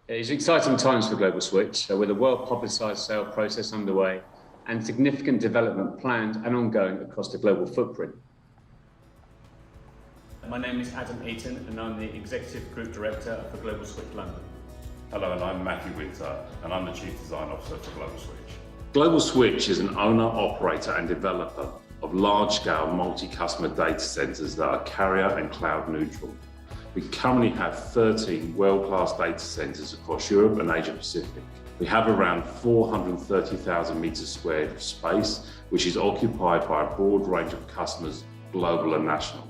It's exciting times for Global Switch, with a well-publicised sale process underway and significant development planned and ongoing across the global footprint. My name is Adam Eaton and I'm the Executive Group Director for Global Switch London. Hello, and I'm Matthew Winter and I'm the Chief Design Officer for Global Switch. Global Switch is an owner, operator and developer of large-scale multi-customer data centres that are carrier and cloud neutral. We currently have 13 world-class data centres across Europe and Asia Pacific. We have around 430,000 metres squared of space, which is occupied by a broad range of customers, global and national.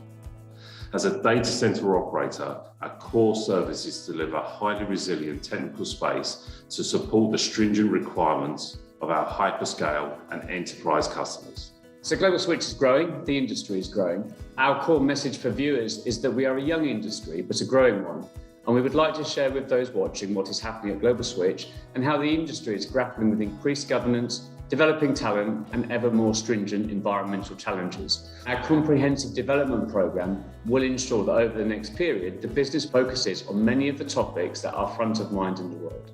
As a data centre operator, our core service is to deliver highly resilient technical space to support the stringent requirements of our hyperscale and enterprise customers. So Global Switch is growing, the industry is growing. Our core message for viewers is that we are a young industry, but a growing one. And we would like to share with those watching what is happening at Global Switch and how the industry is grappling with increased governance, developing talent, and ever more stringent environmental challenges. Our comprehensive development programme will ensure that over the next period, the business focuses on many of the topics that are front of mind in the world.